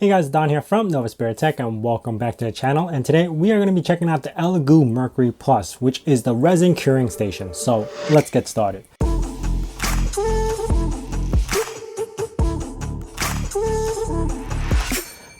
Hey guys, Don here from Novaspirit Tech and welcome back to the channel. And today we are going to be checking out the Elegoo Mercury Plus, which is the resin curing station. So let's get started.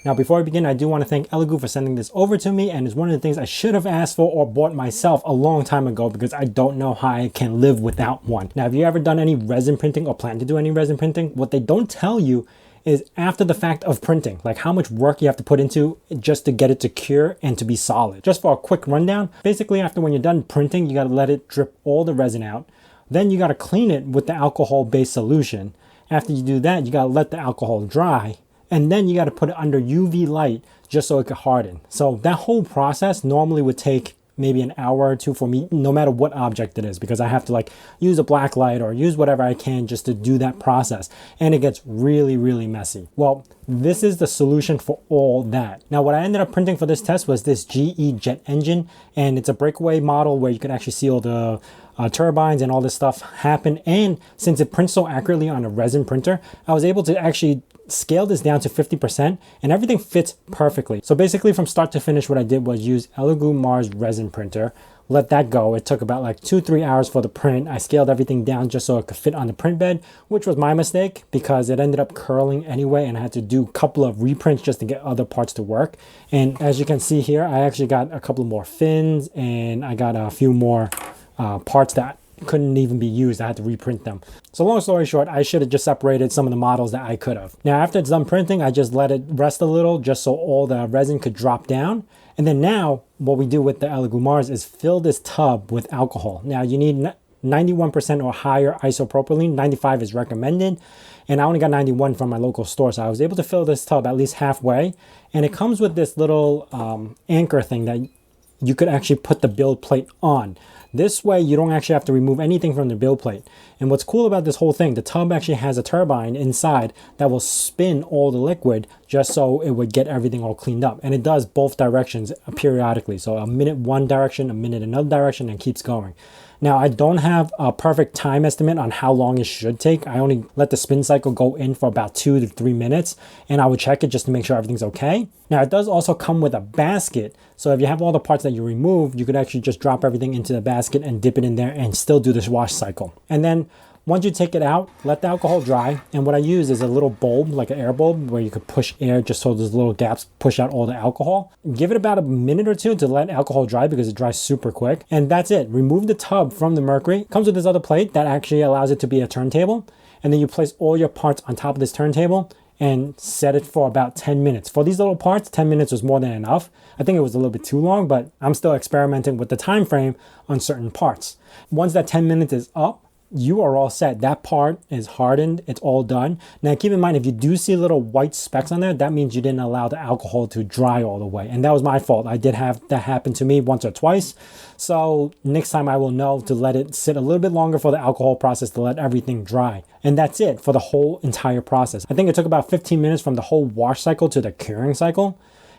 Now, before I begin, I do want to thank Elegoo for sending this over to me, and it's one of the things I should have asked for or bought myself a long time ago because I don't know how I can live without one. Now, have you ever done any resin printing or plan to do any resin printing? What they don't tell you is after the fact of printing, like how much work you have to put into just to get it to cure and to be solid. Just for a quick rundown, basically after when you're done printing, you got to let it drip all the resin out. Then you got to clean it with the alcohol-based solution. After you do that, you got to let the alcohol dry. And then you got to put it under UV light just so it can harden. So that whole process normally would take maybe an hour or two for me, no matter what object it is, because I have to like use a black light or use whatever I can just to do that process. And it gets really, really messy. Well, this is the solution for all that. Now, what I ended up printing for this test was this GE jet engine, and it's a breakaway model where you can actually see all the turbines and all this stuff happen. And since it prints so accurately on a resin printer, I was able to actually scale this down to 50% and everything fits perfectly. So basically from start to finish, what I did was use Elegoo Mars resin printer, let that go. It took about like 2-3 hours for the print. I scaled everything down just so it could fit on the print bed, which was my mistake because it ended up curling anyway and I had to do a couple of reprints just to get other parts to work. And as you can see here, I actually got a couple more fins and I got a few more parts that couldn't even be used. I had to reprint them. So long story short, I should have just separated some of the models that I could have. Now, after it's done printing, I just let it rest a little just so all the resin could drop down. And then now what we do with the Elegoo Mars is fill this tub with alcohol. Now you need 91% or higher isopropylene. 95 is recommended. And I only got 91 from my local store. So I was able to fill this tub at least halfway. And it comes with this little anchor thing that you could actually put the build plate on. This way, you don't actually have to remove anything from the build plate. And what's cool about this whole thing, the tub actually has a turbine inside that will spin all the liquid just so it would get everything all cleaned up. And it does both directions periodically. So a minute one direction, a minute another direction, and keeps going. Now, I don't have a perfect time estimate on how long it should take. I only let the spin cycle go in for about 2 to 3 minutes, and I would check it just to make sure everything's okay. Now, it does also come with a basket. So if you have all the parts that you removed, you could actually just drop everything into the basket and dip it in there and still do this wash cycle. And then once you take it out, let the alcohol dry. And what I use is a little bulb, like an air bulb, where you could push air just so those little gaps push out all the alcohol. Give it about a minute or two to let alcohol dry because it dries super quick. And that's it. Remove the tub from the Mercury. It comes with this other plate that actually allows it to be a turntable. And then you place all your parts on top of this turntable and set it for about 10 minutes. For these little parts, 10 minutes was more than enough. I think it was a little bit too long, but I'm still experimenting with the time frame on certain parts. Once that 10 minutes is up, you are all set. That part is hardened. It's all done. Now, keep in mind, if you do see little white specks on there, that means you didn't allow the alcohol to dry all the way. And that was my fault. I did have that happen to me once or twice. So next time I will know to let it sit a little bit longer for the alcohol process to let everything dry. And that's it for the whole entire process. I think it took about 15 minutes from the whole wash cycle to the curing cycle.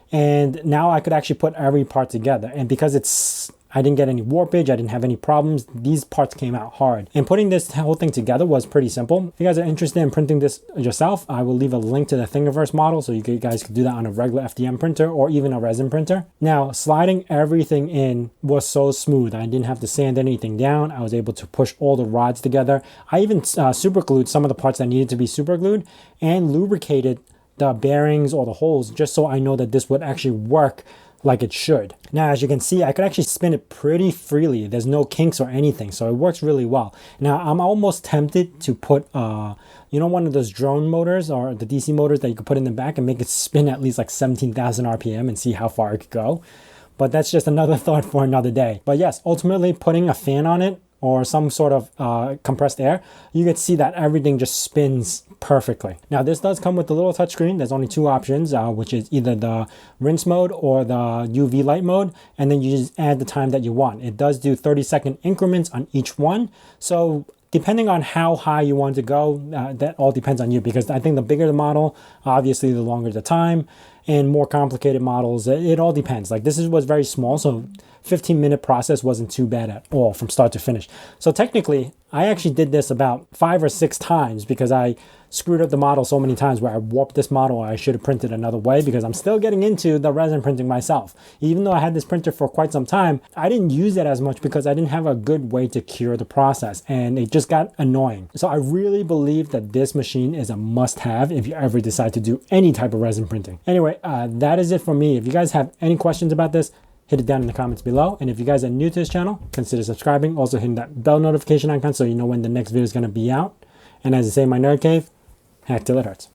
And now I could actually put every part together. And because I didn't get any warpage, I didn't have any problems, these parts came out hard. And putting this whole thing together was pretty simple. If you guys are interested in printing this yourself, I will leave a link to the Thingiverse model so you guys can do that on a regular FDM printer or even a resin printer. Now, sliding everything in was so smooth. I didn't have to sand anything down. I was able to push all the rods together. I even super glued some of the parts that needed to be super glued and lubricated the bearings or the holes just so I know that this would actually work like it should. Now, as you can see, I could actually spin it pretty freely. There's no kinks or anything, so it works really well. Now, I'm almost tempted to put, one of those drone motors or the DC motors that you could put in the back and make it spin at least like 17,000 RPM and see how far it could go. But that's just another thought for another day. But yes, ultimately putting a fan on it or some sort of compressed air, you can see that everything just spins perfectly. Now, this does come with the little touchscreen. There's only two options, which is either the rinse mode or the UV light mode, and then you just add the time that you want. It does do 30-second increments on each one. So depending on how high you want to go, that all depends on you, because I think the bigger the model, obviously the longer the time, and more complicated models, it all depends. Like this was very small, so 15-minute process wasn't too bad at all from start to finish. So technically, I actually did this about 5 or 6 times because I screwed up the model so many times where I warped this model, or I should have printed another way, because I'm still getting into the resin printing myself. Even though I had this printer for quite some time, I didn't use it as much because I didn't have a good way to cure the process, and it just got annoying. So I really believe that this machine is a must-have if you ever decide to do any type of resin printing. Anyway, that is it for me. If you guys have any questions about this, hit it down in the comments below. And if you guys are new to this channel, consider subscribing. Also hitting that bell notification icon so you know when the next video is going to be out. And as I say in my nerd cave, hack till it hurts.